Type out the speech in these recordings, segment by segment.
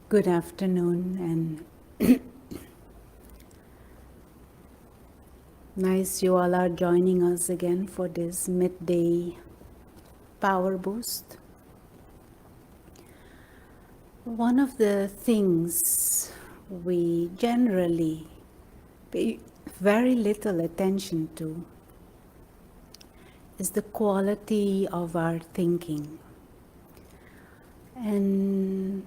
Good afternoon, and nice you all are joining us again for this midday power boost. One of the things we generally pay very little attention to is the quality of our thinking. And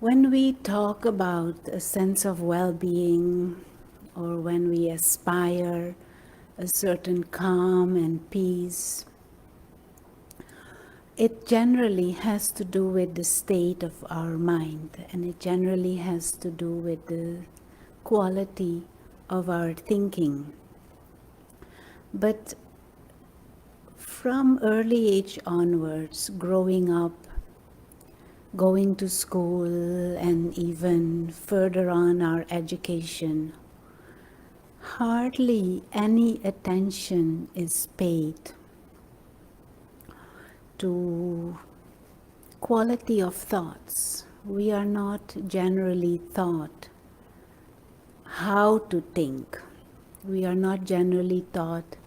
when we talk about a sense of well-being, or when we aspire a certain calm and peace, it generally has to do with the state of our mind, and it generally has to do with the quality of our thinking. But from early age onwards, growing up, going to school, and even further on our education, hardly any attention is paid to quality of thoughts. We are not generally taught how to think. We are not generally taught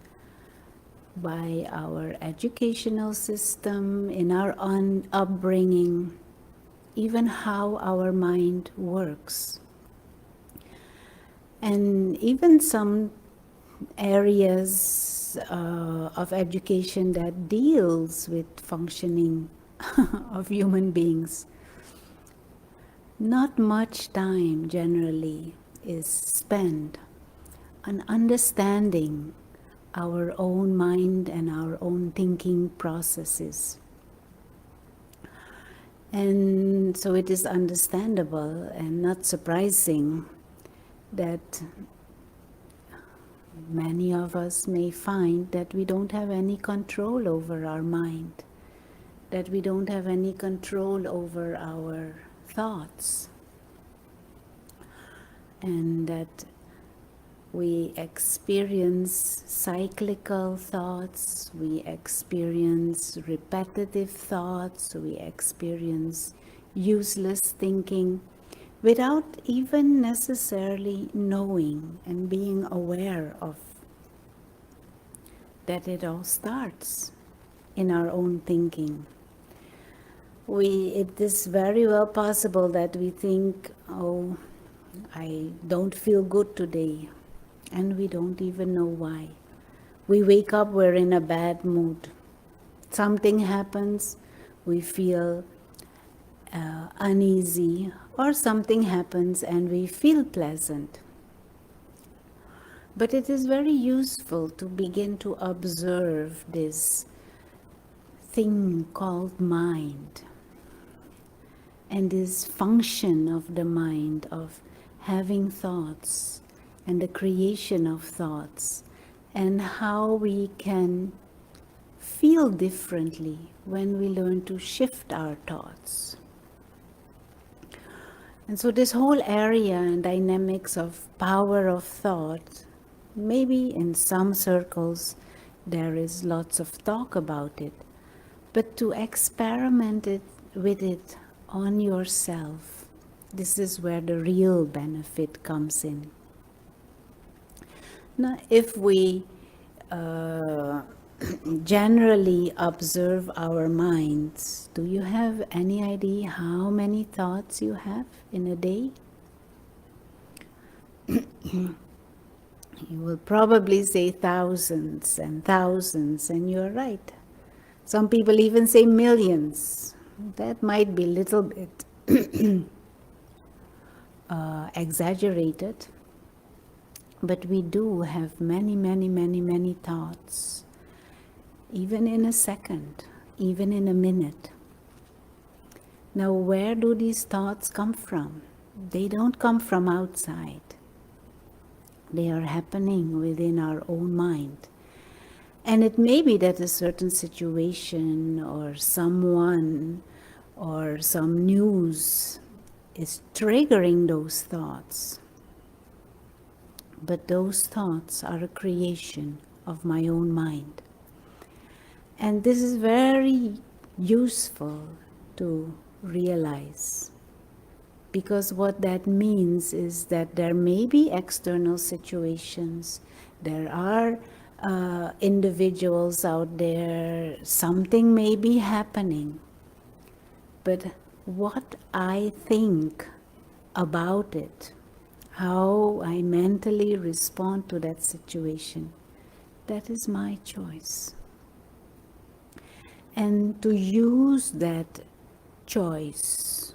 by our educational system, in our upbringing, even how our mind works. And even some areas of education that deals with functioning of human beings, not much time generally is spent on understanding our own mind and our own thinking processes. And so it is understandable and not surprising that many of us may find that we don't have any control over our mind, that we don't have any control over our thoughts, and that we experience cyclical thoughts, we experience repetitive thoughts, we experience useless thinking without even necessarily knowing and being aware of that it all starts in our own thinking. It is very well possible that we think, oh, I don't feel good today, and we don't even know why. We wake up, we're in a bad mood. Something happens, we feel uneasy, or something happens and we feel pleasant. But it is very useful to begin to observe this thing called mind, and this function of the mind of having thoughts and the creation of thoughts, and how we can feel differently when we learn to shift our thoughts. And so this whole area and dynamics of power of thought, maybe in some circles there is lots of talk about it, but to experiment with it on yourself, this is where the real benefit comes in. Now, if we generally observe our minds, do you have any idea how many thoughts you have in a day? You will probably say thousands and thousands, and you're right. Some people even say millions. That might be a little bit exaggerated, but we do have many, many, many, many thoughts, even in a second, even in a minute. Now, where do these thoughts come from? They don't come from outside. They are happening within our own mind. And it may be that a certain situation or someone or some news is triggering those thoughts. But those thoughts are a creation of my own mind. And this is very useful to realize. Because what that means is that there may be external situations, there are individuals out there, something may be happening, but what I think about it, how I mentally respond to that situation, that is my choice. And to use that choice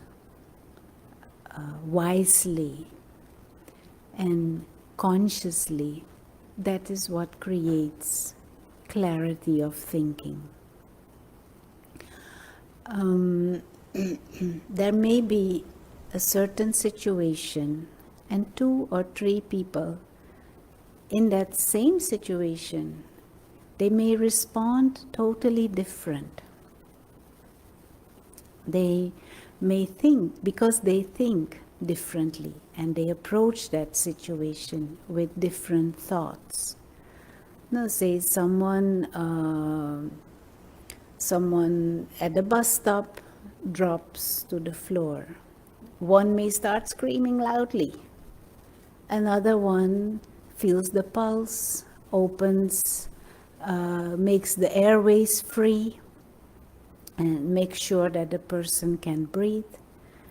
wisely and consciously, that is what creates clarity of thinking. There may be a certain situation and 2 or 3 people in that same situation, they may respond totally different. They may think, because they think differently and they approach that situation with different thoughts. Now, say someone at the bus stop drops to the floor. One may start screaming loudly. Another one feels the pulse, opens, makes the airways free, and makes sure that the person can breathe.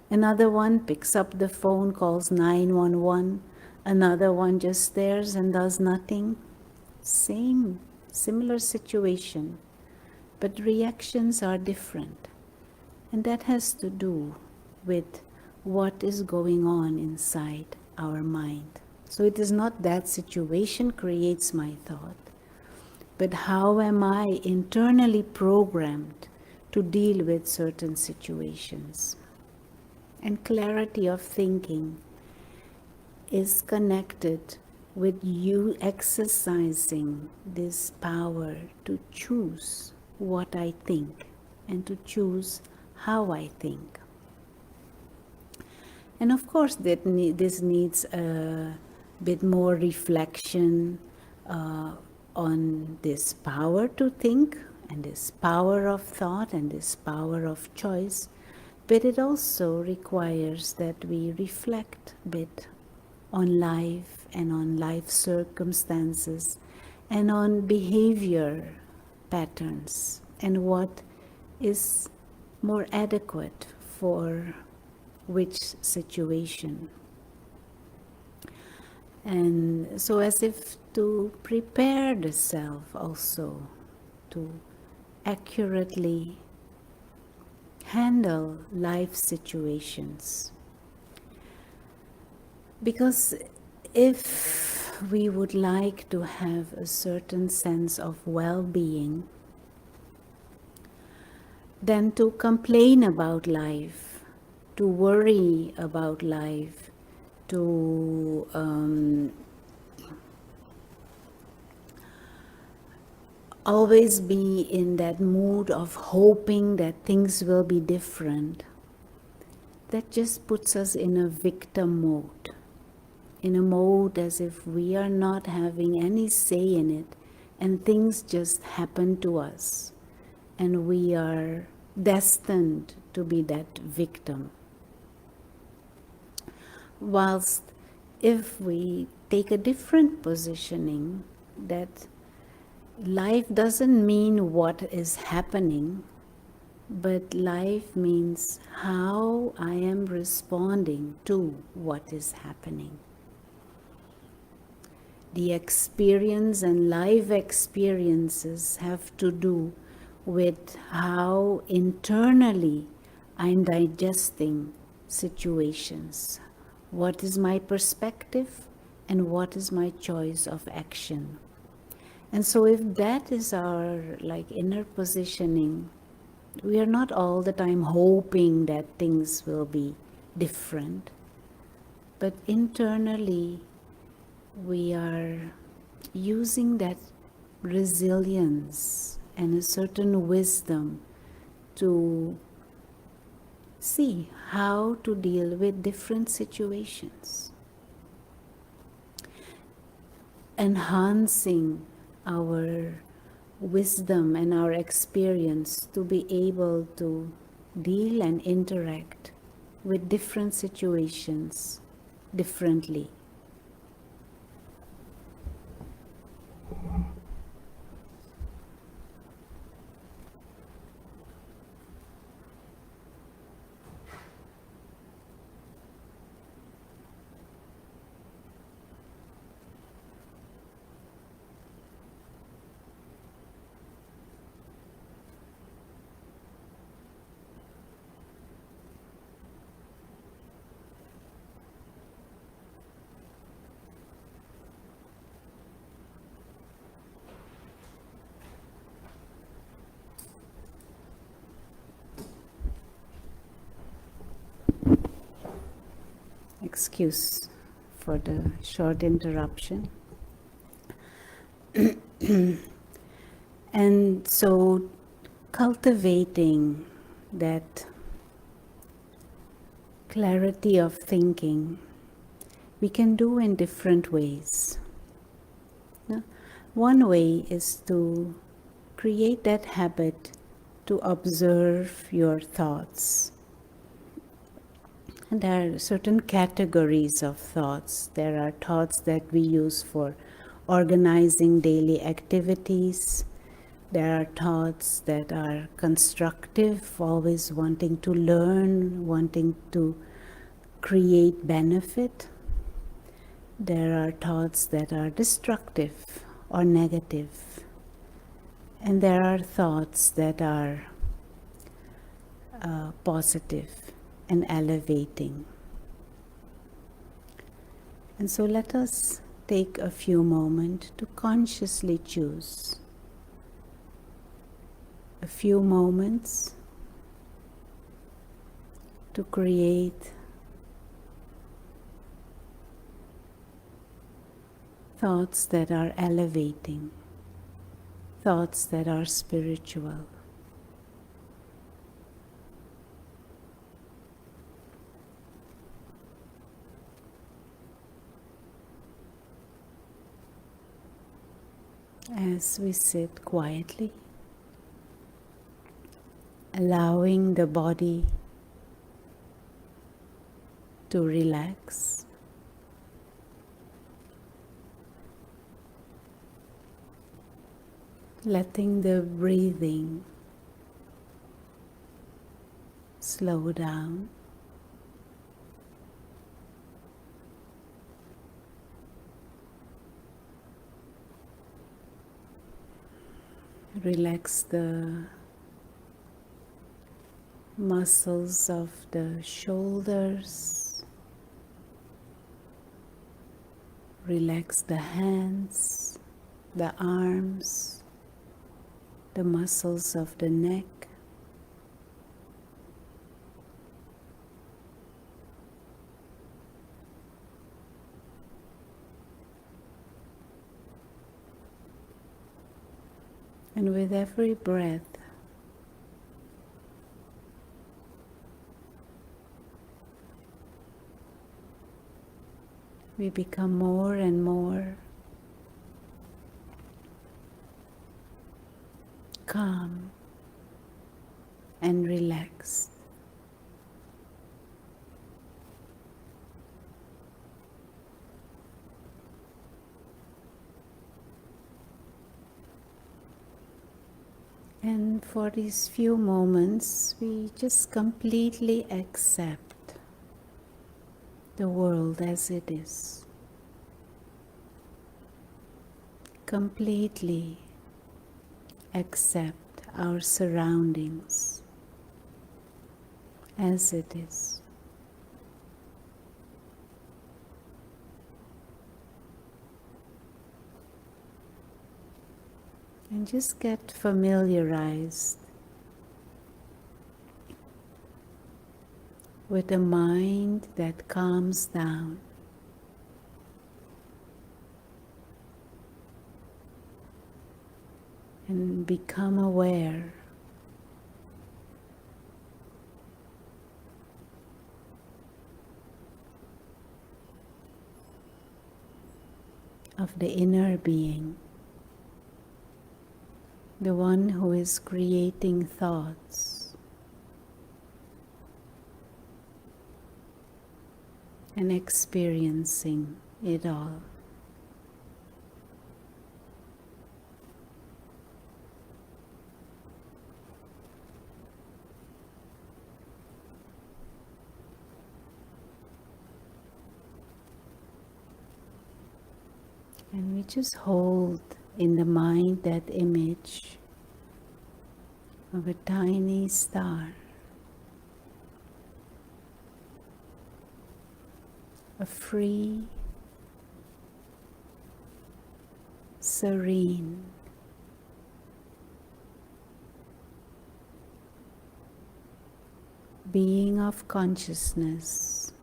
Another one picks up the phone, calls 911. Another one just stares and does nothing. Similar situation, but reactions are different. And that has to do with what is going on inside our mind. So it is not that situation creates my thought, but how am I internally programmed to deal with certain situations. And clarity of thinking is connected with you exercising this power to choose what I think and to choose how I think. And of course, this needs a bit more reflection on this power to think and this power of thought and this power of choice. But it also requires that we reflect a bit on life and on life circumstances and on behavior patterns and what is more adequate for which situation. And so as if to prepare the self also to accurately handle life situations. Because if we would like to have a certain sense of well-being, then to complain about life, to worry about life, to always be in that mood of hoping that things will be different, that just puts us in a victim mode, in a mode as if we are not having any say in it and things just happen to us and we are destined to be that victim. Whilst if we take a different positioning, that life doesn't mean what is happening, but life means how I am responding to what is happening. The experience and life experiences have to do with how internally I'm digesting situations. What is my perspective and what is my choice of action? And so if that is our inner positioning, we are not all the time hoping that things will be different, but internally we are using that resilience and a certain wisdom to see how to deal with different situations, enhancing our wisdom and our experience to be able to deal and interact with different situations differently. Excuse for the short interruption. And so cultivating that clarity of thinking we can do in different ways. No? One way is to create that habit to observe your thoughts. And there are certain categories of thoughts. There are thoughts that we use for organizing daily activities. There are thoughts that are constructive, always wanting to learn, wanting to create benefit. There are thoughts that are destructive or negative. And there are thoughts that are positive and elevating. And so let us take a few moments to consciously choose a few moments to create thoughts that are elevating, thoughts that are spiritual. As we sit quietly, allowing the body to relax, letting the breathing slow down. Relax the muscles of the shoulders. Relax the hands, the arms, the muscles of the neck. And with every breath, we become more and more calm and relaxed. And for these few moments, we just completely accept the world as it is. Completely accept our surroundings as it is. And just get familiarized with a mind that calms down. And become aware of the inner being, the one who is creating thoughts, and experiencing it all. And we just hold in the mind that image of a tiny star, a free, serene, being of consciousness,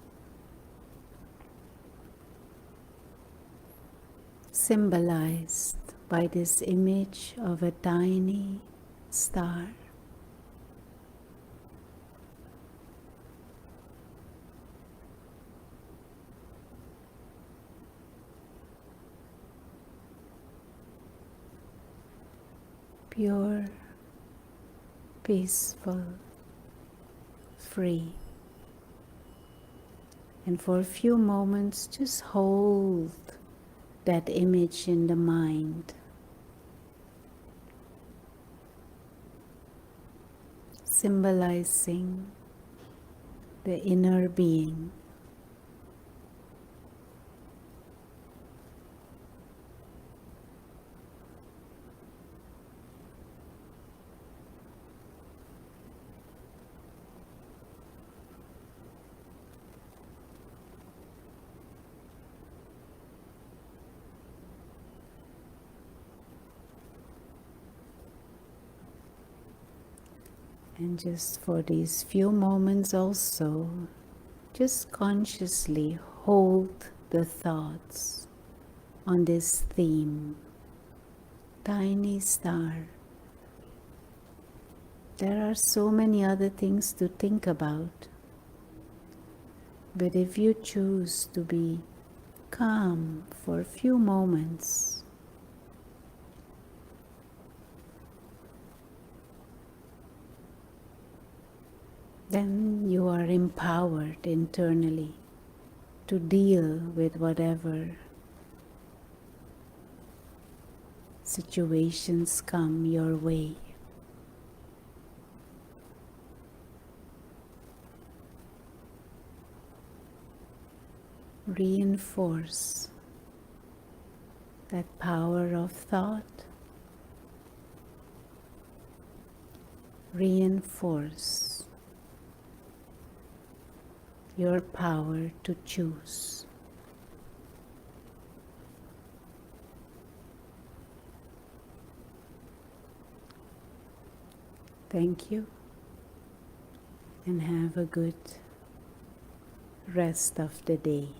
symbolized by this image of a tiny star. Pure, peaceful, free. And for a few moments, just hold that image in the mind, symbolizing the inner being. And just for these few moments also, just consciously hold the thoughts on this theme, tiny star. There are so many other things to think about, but if you choose to be calm for a few moments, then you are empowered internally to deal with whatever situations come your way. Reinforce that power of thought. Reinforce your power to choose. Thank you, and have a good rest of the day.